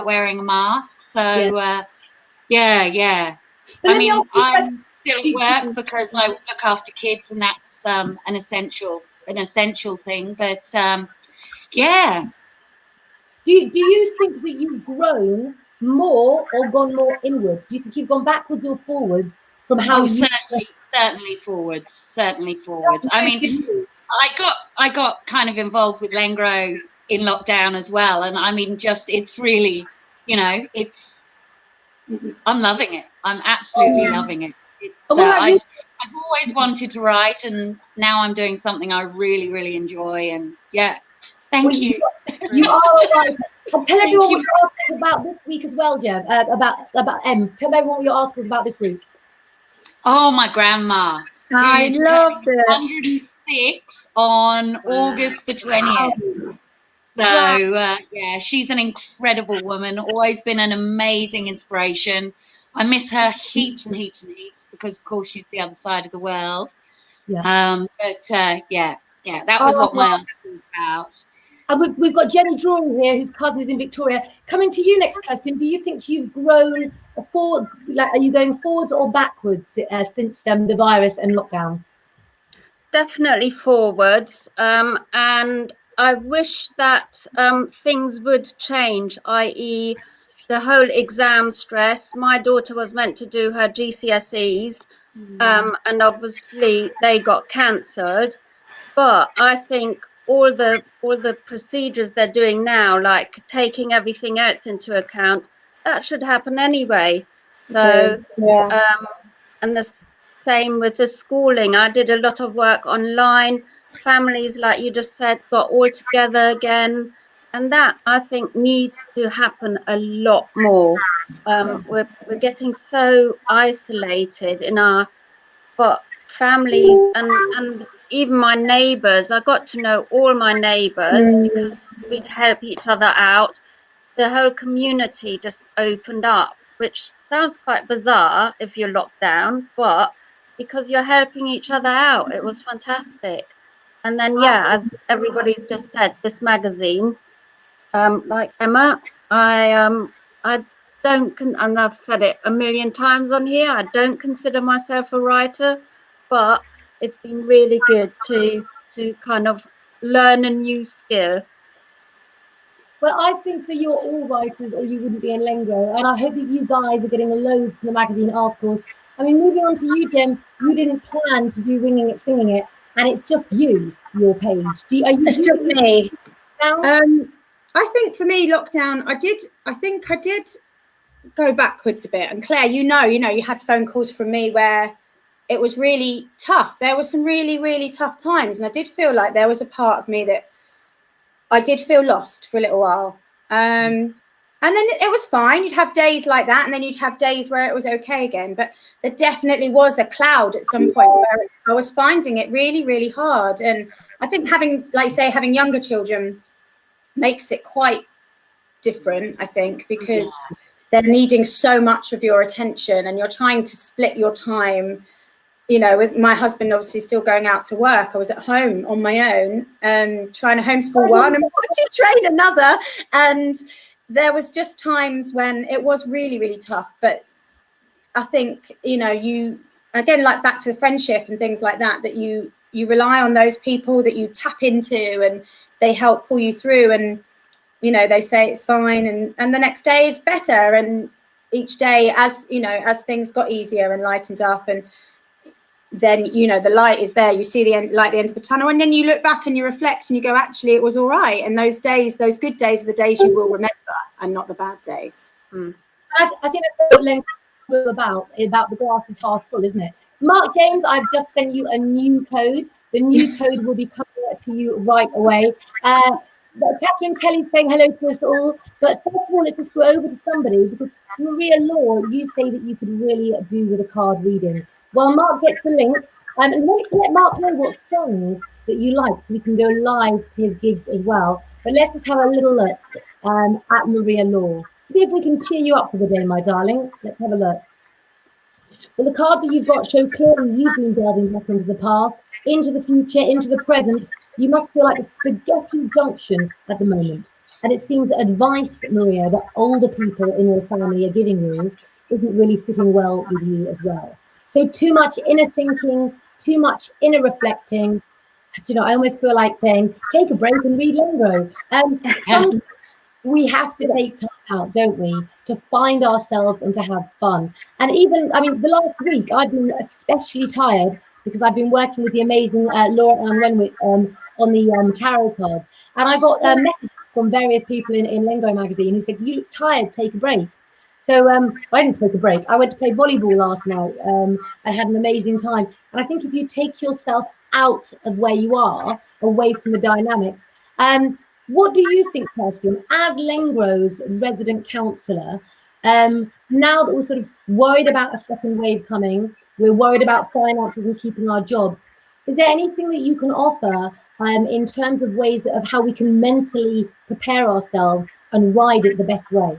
wearing a mask. So I mean, I'm still at work because I look after kids, and that's an essential thing. But Do you think that you've grown more or gone more inward? Do you think you've gone backwards or forwards from how certainly forwards. I mean, I got kind of involved with Lengro in lockdown as well, and I mean, it's really, I'm loving it. I'm absolutely loving it. I've always wanted to write, and now I'm doing something I really, really enjoy. And thank you. You are all right. I'll tell everyone what your article about this week as well, Jem. About M. Tell everyone what your article is about this week. Oh, my grandma. I loved it. 106 on August the 20th. So, she's an incredible woman, always been an amazing inspiration. I miss her heaps and heaps and heaps because, of course, she's the other side of the world. That was what my article was about. And we've got Jenny Drawing here, whose cousin is in Victoria. Coming to you next, Kirsten, do you think you've grown forward? Like, are you going forwards or backwards since the virus and lockdown? Definitely forwards. And I wish that things would change, i.e. the whole exam stress. My daughter was meant to do her GCSEs, and obviously they got cancelled. But I think all the procedures they're doing now, like taking everything else into account, that should happen anyway. So and the same with the schooling. I did a lot of work online. Families, like you just said, got all together again, and that I think needs to happen a lot more. We're getting so isolated in our families, and even my neighbours, I got to know all my neighbours because we'd help each other out. The whole community just opened up, which sounds quite bizarre if you're locked down, but because you're helping each other out, it was fantastic. And then, yeah, as everybody's just said, this magazine, like Emma, I don't, and I've said it a million times on here, I don't consider myself a writer, but it's been really good to kind of learn a new skill. Well, I think that you're all writers or you wouldn't be in Lengro. And I hope that you guys are getting loads from the magazine articles. I mean, moving on to you, Jem, you didn't plan to do Winging It, Singing It, and it's just you, your page. It's just me. Now? I think for me, lockdown, I think I did go backwards a bit. And Claire, you know, you had phone calls from me where it was really tough. There were some really, really tough times. And I did feel like there was a part of me that I did feel lost for a little while. And then it was fine. You'd have days like that, and then you'd have days where it was okay again. But there definitely was a cloud at some point where I was finding it really, really hard. And I think having, like you say, having younger children makes it quite different, I think, because they're needing so much of your attention and you're trying to split your time. You know, with my husband obviously still going out to work, I was at home on my own and trying to homeschool one and to train another. And there was just times when it was really, really tough. But I think, you know, you, again, like back to the friendship and things like that, that you rely on those people that you tap into and they help pull you through. And, you know, they say it's fine. And the next day is better. And each day, as, you know, as things got easier and lightened up, and then, you know, the light is there, you see the end, light at the end of the tunnel, and then you look back and you reflect and you go, actually, it was all right. And those days, those good days are the days you will remember and not the bad days. I think that's what Lengro is about the glass is half full, isn't it? Mark James, I've just sent you a new code. The new code will be coming to you right away. Catherine Kelly's saying hello to us all. But first of all, let's just go over to somebody, because Maria Law, you say that you could really do with a card reading. Well, Mark gets the link. And we want to let Mark know what song that you like so we can go live to his gigs as well. But let's just have a little look at Maria Law. See if we can cheer you up for the day, my darling. Let's have a look. Well, the cards that you've got show clearly you've been delving back into the past, into the future, into the present. You must feel like a spaghetti junction at the moment. And it seems that advice, Maria, that older people in your family are giving you isn't really sitting well with you as well. So too much inner thinking, too much inner reflecting. You know, I almost feel like saying, take a break and read Lengro. We have to take time out, don't we, to find ourselves and to have fun. And even, I mean, the last week, I've been especially tired because I've been working with the amazing Laura Ann Renwick on the tarot cards. And I got a message from various people in Lengro magazine who said, you look tired, take a break. So I didn't take a break. I went to play volleyball last night. I had an amazing time. And I think if you take yourself out of where you are, away from the dynamics, what do you think, Kirsten, as Lengro's resident counsellor, now that we're sort of worried about a second wave coming, we're worried about finances and keeping our jobs, is there anything that you can offer in terms of ways of how we can mentally prepare ourselves and ride it the best way?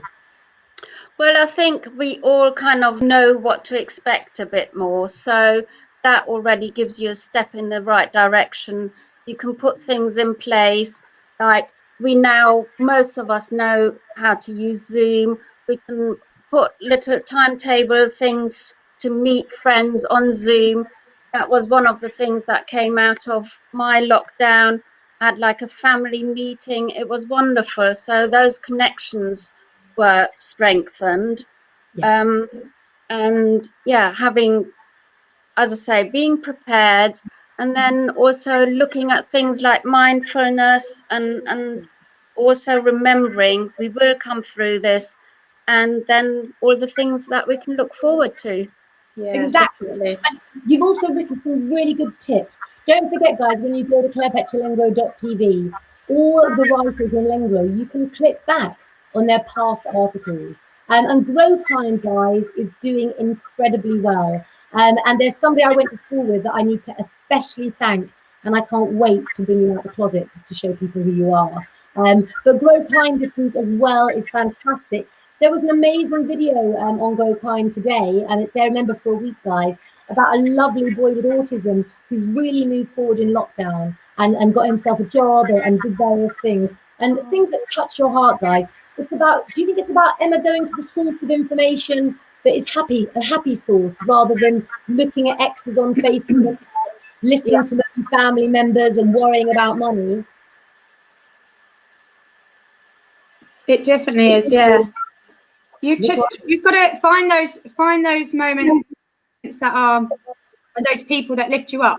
Well, I think we all kind of know what to expect a bit more. So that already gives you a step in the right direction. You can put things in place, like we now, most of us know how to use Zoom. We can put little timetable things to meet friends on Zoom. That was one of the things that came out of my lockdown. I had like a family meeting. It was wonderful. So those connections were strengthened. Yeah. And yeah, having, as I say, being prepared, and then also looking at things like mindfulness and also remembering we will come through this, and then all the things that we can look forward to. Yeah, exactly. Definitely. And you've also written some really good tips. Don't forget, guys, when you go to clairepetulengro.tv, all of the writers in Lengro, you can click back on their past articles. And Grow Kind, guys, is doing incredibly well. And there's somebody I went to school with that I need to especially thank and I can't wait to bring you out the closet to show people who you are. But Grow Kind this week as well is fantastic. There was an amazing video on Grow Kind today, and it's there, remember, for a week, guys, about a lovely boy with autism who's really moved forward in lockdown and got himself a job and did various things. And things that touch your heart, guys. It's about, do you think it's about Emma going to the source of information that is a happy source, rather than looking at exes on Facebook, listening to family members and worrying about money? It definitely is, yeah. You've got to find those moments that are, and those people that lift you up.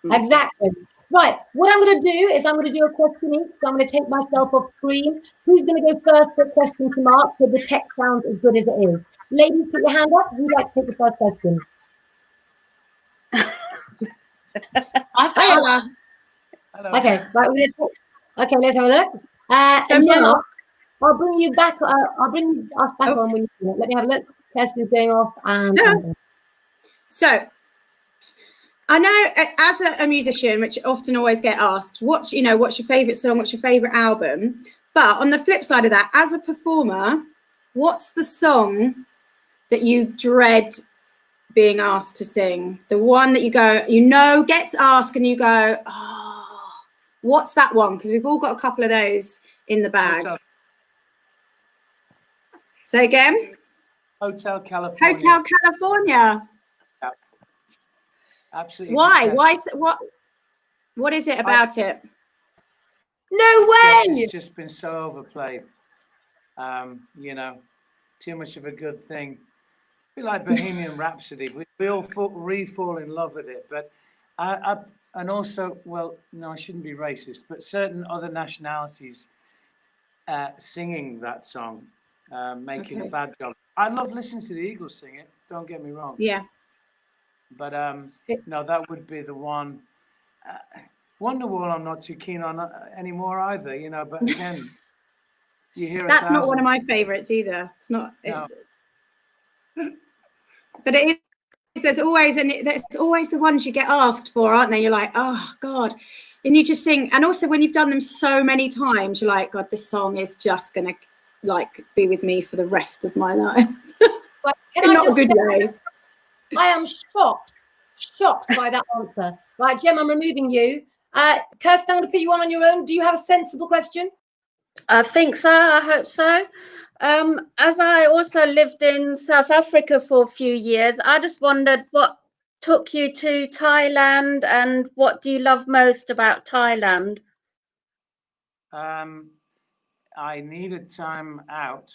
Exactly. Right, what I'm going to do is I'm going to do a question each. So I'm going to take myself off screen. Who's going to go first for a question to Mark so the text sounds as good as it is? Ladies, put your hand up. Who'd like to take the first question? Hello. Okay, right. Okay, let's have a look. So and Gemma, Mark, I'll bring you back. I'll bring us back on when you do it. Let me have a look. Kirsten's going off, and so I know as a musician, which often always get asked, what's your favorite song? What's your favorite album? But on the flip side of that, as a performer, what's the song that you dread being asked to sing? The one that you go, gets asked and you go, oh, what's that one? Because we've all got a couple of those in the bag. Say again? Hotel California. Hotel California. Yeah. Absolutely. Why? What is it about it? no way. It's just been so overplayed. Too much of a good thing. Be like Bohemian Rhapsody. We all fall in love with it. But and also, well, no, I shouldn't be racist, but certain other nationalities singing that song, making a bad job. I love listening to the Eagles sing it. Don't get me wrong. Yeah. But no, that would be the one. Wonderwall, I'm not too keen on anymore either. But again, you hear that's not one of my favorites either. It's not. No. But it is. There's always the ones you get asked for, aren't they? You're like, oh God, and you just sing. And also when you've done them so many times, you're like, God, this song is just gonna be with me for the rest of my life. But in not a good way. I am shocked by that answer. Right, Gem, I'm removing you. Kirsten, I'm going to put you on your own. Do you have a sensible question? I think so. I hope so. As I also lived in South Africa for a few years, I just wondered what took you to Thailand and what do you love most about Thailand? I needed time out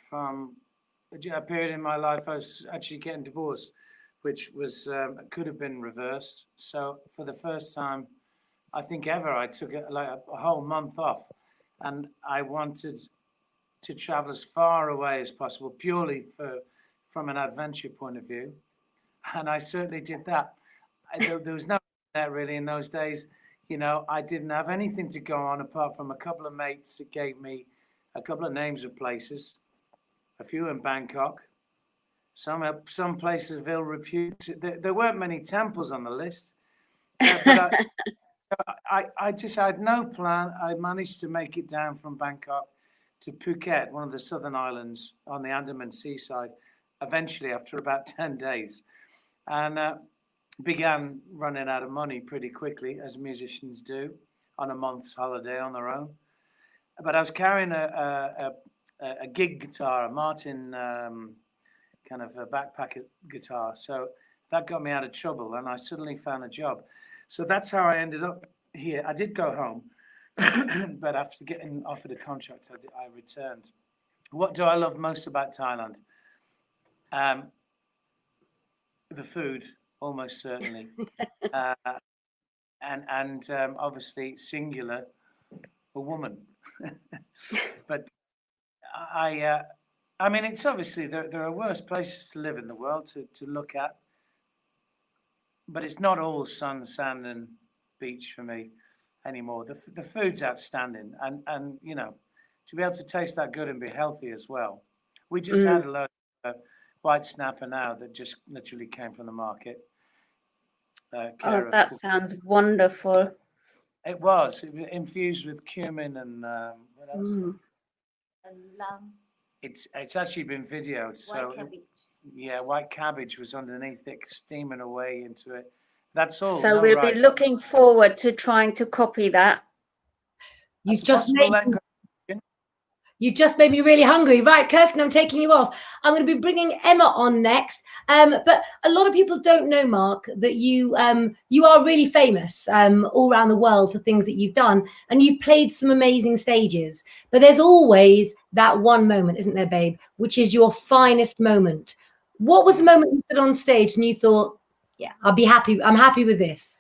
from a period in my life. I was actually getting divorced, which was could have been reversed. So for the first time, I think ever, I took a whole month off, and I wanted to travel as far away as possible, purely from an adventure point of view, and I certainly did that. There was no internet really in those days. I didn't have anything to go on apart from a couple of mates that gave me a couple of names of places, a few in Bangkok, some places of ill repute. There weren't many temples on the list, but I just had no plan. I managed to make it down from Bangkok to Phuket, one of the southern islands on the Andaman seaside, eventually after about 10 days. And began running out of money pretty quickly, as musicians do, on a month's holiday on their own. But I was carrying a gig guitar, a Martin kind of a backpack guitar. So that got me out of trouble, and I suddenly found a job. So that's how I ended up here. I did go home, but after getting offered a contract, I returned. What do I love most about Thailand? The food, almost certainly, and obviously singular, a woman. But I mean, it's obviously there are worse places to live in the world to look at, but it's not all sun, sand, and beach for me anymore. The food's outstanding, and to be able to taste that good and be healthy as well. We just had a load of white snapper now that just literally came from the market. Oh, that sounds wonderful. It was infused with cumin and what else? And lamb, It's actually been videoed. So white cabbage. yeah, white cabbage was underneath it, steaming away into it. That's all. So no we'll rice. be looking forward to trying to copy that. That's You've just possible, made Lengro. You just made me really hungry. Right, Kirsten, I'm taking you off. I'm going to be bringing Emma on next. But a lot of people don't know, Mark, that you are really famous all around the world for things that you've done. And you've played some amazing stages. But there's always that one moment, isn't there, babe, which is your finest moment. What was the moment you put on stage and you thought, yeah, I'll be happy. I'm happy with this?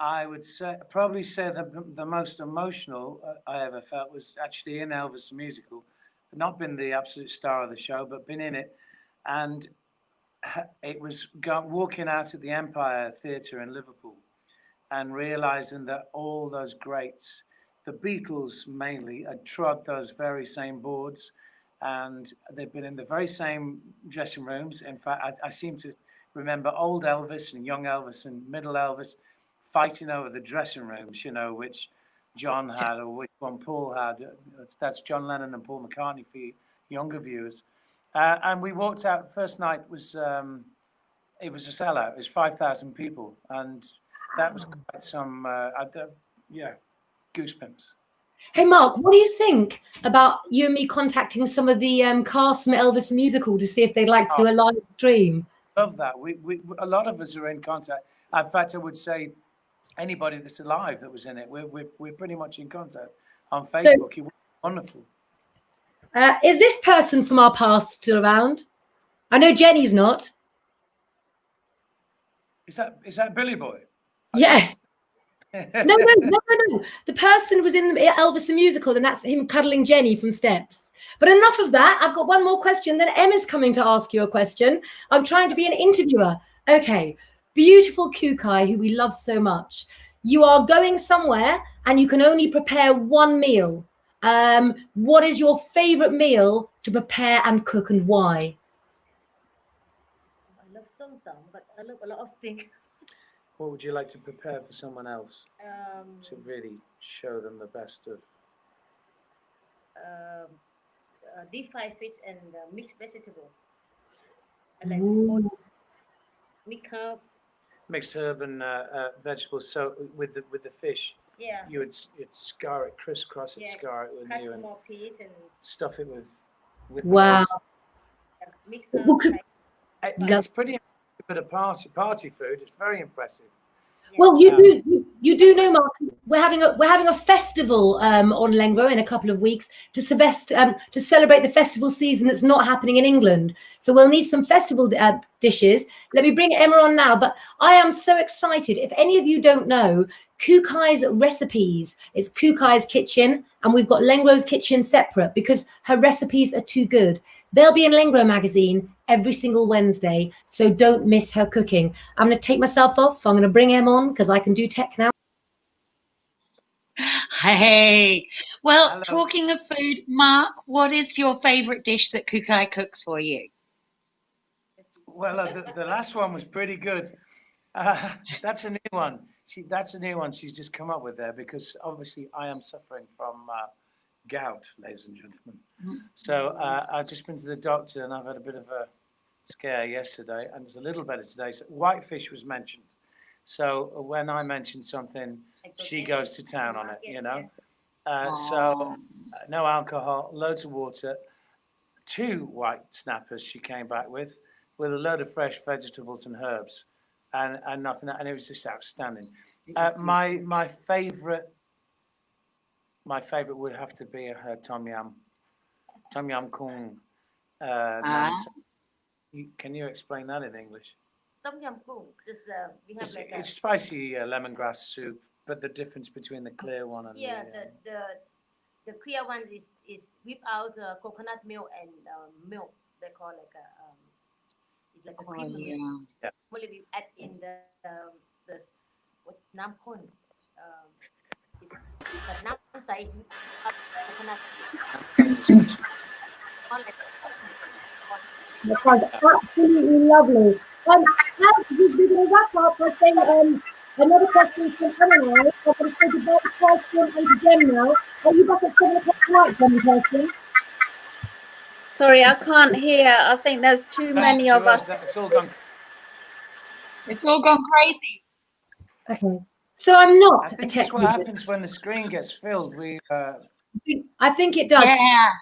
I would probably say the most emotional I ever felt was actually in Elvis the musical. Not been the absolute star of the show, but been in it, and it was walking out at the Empire Theatre in Liverpool, and realizing that all those greats, the Beatles mainly, had trod those very same boards, and they've been in the very same dressing rooms. In fact, I seem to remember old Elvis and young Elvis and middle Elvis fighting over the dressing rooms, you know, which John had or which one Paul had. That's John Lennon and Paul McCartney for younger viewers. And we walked out. First night was it was a sellout. It was 5,000 people, and that was quite some. Yeah, goosebumps. Hey, Mark, what do you think about you and me contacting some of the cast from Elvis the Musical to see if they'd like to do a live stream? Love that. We a lot of us are in contact. In fact, I would say anybody that's alive that was in it, we're pretty much in contact on Facebook. It was wonderful. Is this person from our past still around? I know Jenny's not. Is that Billy Boy? Yes. No. The person was in Elvis the Musical, and that's him cuddling Jenny from Steps. But enough of that. I've got one more question. Then Emma's coming to ask you a question. I'm trying to be an interviewer. Okay. Beautiful Kukai, who we love so much. You are going somewhere and you can only prepare one meal. What is your favorite meal to prepare and cook, and why? I love somtam, but I love a lot of things. What would you like to prepare for someone else to really show them the best of? Deep fried fish and mixed vegetable. I like mixed herb. Mixed herb and vegetables. So with the fish, Yeah. you'd scar it, crisscross it, scar it with Cut you, and small piece and stuff it with. Wow. mixed herb. It's pretty impressive bit of party food. It's very impressive. Well, you do know, Mark. We're having a festival on Lengro in a couple of weeks to celebrate the festival season that's not happening in England. So we'll need some festival dishes. Let me bring Emma on now. But I am so excited. If any of you don't know, Kukai's recipes, it's Kukai's kitchen, and we've got Lengro's kitchen separate because her recipes are too good. They'll be in Lengro magazine every single Wednesday, so don't miss her cooking. I'm going to take myself off. I'm going to bring Em on because I can do tech now. Hey, well, Hello. Talking of food, Mark, what is your favorite dish that Kukai cooks for you? Well, the last one was pretty good. That's a new one. That's a new one she's just come up with there, because obviously I am suffering from gout, ladies and gentlemen. So I've just been to the doctor and I've had a bit of a scare yesterday, and it's a little better today. So whitefish was mentioned. So when I mention something, she goes to town on it, you know. So no alcohol, loads of water, 2 white snappers she came back with a load of fresh vegetables and herbs, and nothing, and it was just outstanding. My favorite would have to be her tom yum kung. Can you explain that in English? Tom yum kung. Just we have It's spicy lemongrass soup, but the difference between the clear one and the clear one is without coconut milk and milk. They call it's like a cream milk. Yeah. Only we add in the what nam khon. It's the nam sai coconut. That sounds absolutely lovely. Now we're going to wrap up by saying another question from Emily. I'm going to say goodbye to Kirsten and to Jem now. Are you back at 7 o'clock tonight, Jem and Kirsten? Sorry, I can't hear. I think there's too many of us. It's all gone. It's all gone crazy. Okay. So I'm not I a think tech it's what wizard. happens when the screen gets filled. I think it does. Yeah.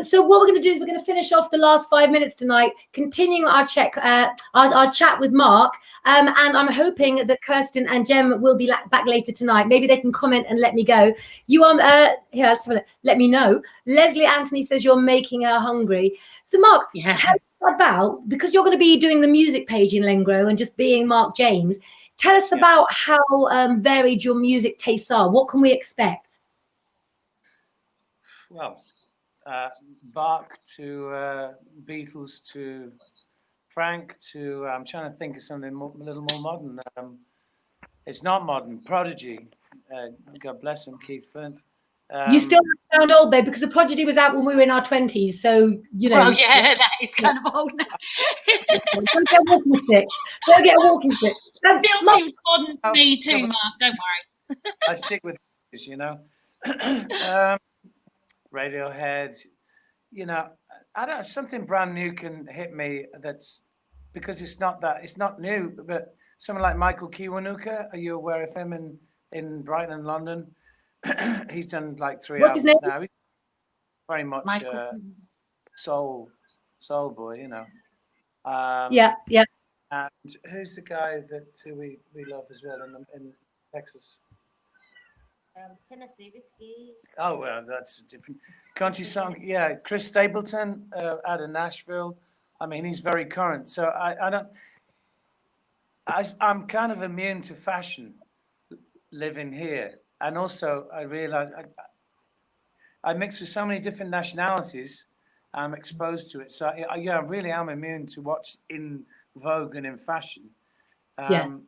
So what we're going to do is we're going to finish off the last 5 minutes tonight, continuing our chat with Mark, and I'm hoping that Kirsten and Jem will be back later tonight. Maybe they can comment and let me go. You here, let me know. Leslie Anthony says you're making her hungry. So Mark, tell us about, because you're going to be doing the music page in Lengro and just being Mark James. Tell us about how varied your music tastes are. What can we expect? Well, Bach to Beatles to Frank to I'm trying to think of something a little more modern. It's not modern. Prodigy, God bless him, Keith Flint. You still sound old though, because the Prodigy was out when we were in our 20s. So you know. Well, yeah, that is kind of old now. Don't get a walking stick. Don't get a walking stick. Still seems modern to me too, Mark. Don't worry. I stick with this, you know. Radiohead, you know, I don't. Something brand new can hit me. That's because it's not new. But someone like Michael Kiwanuka, are you aware of him in Brighton and London? He's done like 3 What's his albums name? now. He's very much soul boy, you know. Yeah. And who's the guy that we love as well in Texas? Tennessee Whiskey. Oh well, that's a different country song. Yeah, Chris Stapleton out of Nashville. I mean, he's very current. So I'm kind of immune to fashion living here, and also I realize I mix with so many different nationalities. I'm exposed to it, so I really am immune to what's in vogue and in fashion. You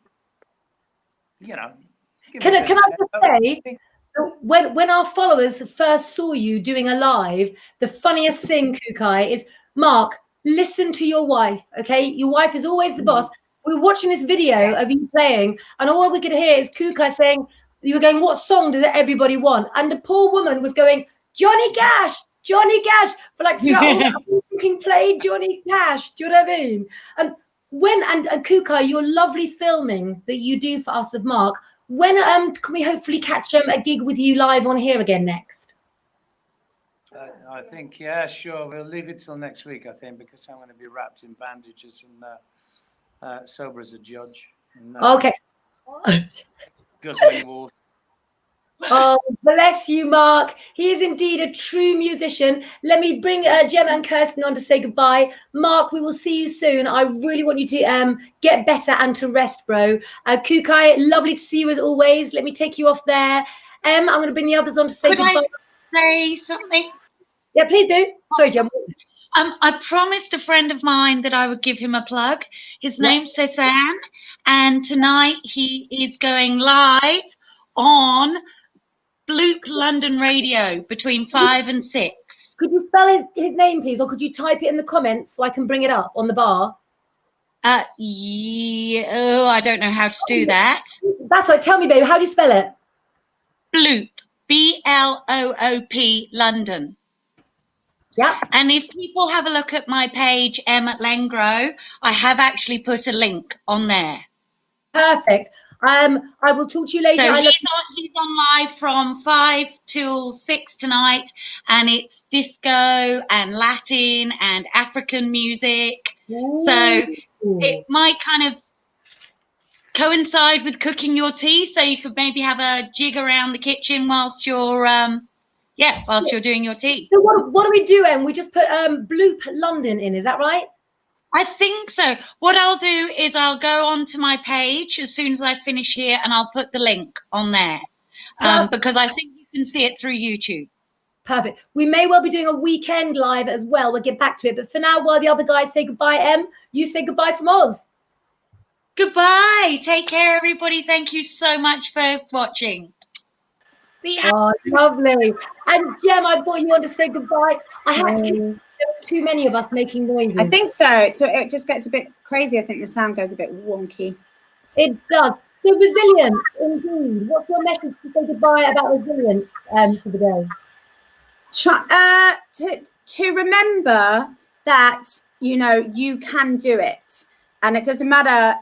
know. Can I just say, when our followers first saw you doing a live, the funniest thing, Kukai, is Mark, listen to your wife, okay? Your wife is always the boss. We were watching this video of you playing, and all we could hear is Kukai saying, you were going, what song does everybody want? And the poor woman was going, Johnny Cash, for like throughout all that fucking play Johnny Cash. Do you know what I mean? And Kukai, your lovely filming that you do for us of Mark, when can we hopefully catch a gig with you live on here again next? I think, yeah, sure. We'll leave it till next week, I think, because I'm going to be wrapped in bandages and sober as a judge. And, okay. Guzzling water. Oh, bless you, Mark. He is indeed a true musician. Let me bring Gemma and Kirsten on to say goodbye. Mark, we will see you soon. I really want you to get better and to rest, bro. Kukai, lovely to see you as always. Let me take you off there. I'm going to bring the others on to say goodbye. Could I say something? Yeah, please do. Sorry, Gemma. I promised a friend of mine that I would give him a plug. His name's Cezanne, and tonight he is going live on Bloop London Radio between 5 and 6. Could you spell his name, please, or could you type it in the comments so I can bring it up on the bar? Yeah, I don't know how to do that. That's right. Tell me, baby, how do you spell it? Bloop, Bloop, London. Yeah. And if people have a look at my page, M at Lengro, I have actually put a link on there. Perfect. I will talk to you later. So he's on live from 5 till 6 tonight, and it's disco and Latin and African music. Ooh. So it might kind of coincide with cooking your tea, so you could maybe have a jig around the kitchen whilst you're whilst you're doing your tea. So what do we do, Em? We just put Bloop London in, is that right? I think so. What I'll do is I'll go onto my page as soon as I finish here, and I'll put the link on there because I think you can see it through YouTube. Perfect. We may well be doing a weekend live as well. We'll get back to it. But for now, while the other guys say goodbye, Em, you say goodbye from Oz. Goodbye. Take care, everybody. Thank you so much for watching. See ya. Oh, lovely. And Jem, I thought you wanted to say goodbye. I had to too many of us making noises. I think so. So it just gets a bit crazy. I think the sound goes a bit wonky. It does. So resilience, indeed. What's your message to say goodbye about resilience for the day? To remember that, you know, you can do it, and it doesn't matter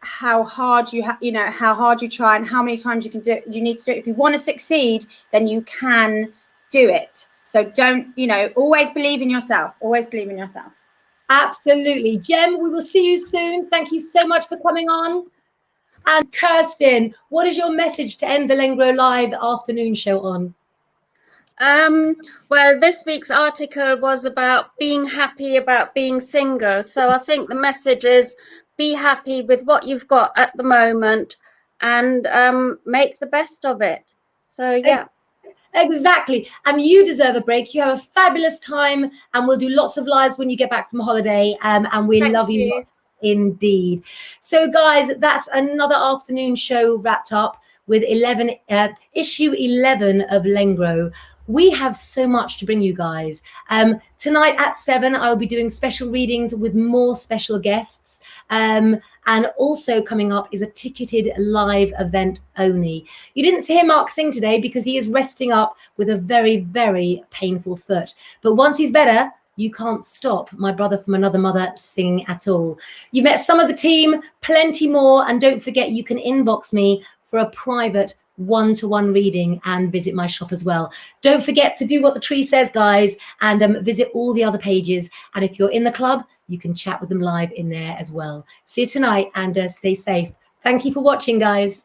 how hard you how hard you try and how many times you can do it. You need to do it. If you want to succeed, then you can do it. So don't, you know, always believe in yourself. Always believe in yourself. Absolutely. Jem, we will see you soon. Thank you so much for coming on. And Kirsten, what is your message to end the Lengro Live afternoon show on? Well, this week's article was about being happy about being single. So I think the message is be happy with what you've got at the moment and make the best of it. So, yeah. Exactly. And you deserve a break. You have a fabulous time, and we'll do lots of lives when you get back from holiday. And we love you lots indeed. So, guys, that's another afternoon show wrapped up with issue 11 of Lengro. We have so much to bring you guys. Tonight at 7, I'll be doing special readings with more special guests. And also coming up is a ticketed live event only. You didn't hear Mark sing today because he is resting up with a very, very painful foot. But once he's better, you can't stop my brother from another mother singing at all. You met some of the team, plenty more. And don't forget, you can inbox me for a private one-to-one reading and visit my shop as well. Don't forget to do what the tree says, guys, and visit all the other pages. And if you're in the club, you can chat with them live in there as well. See you tonight and stay safe. Thank you for watching, guys.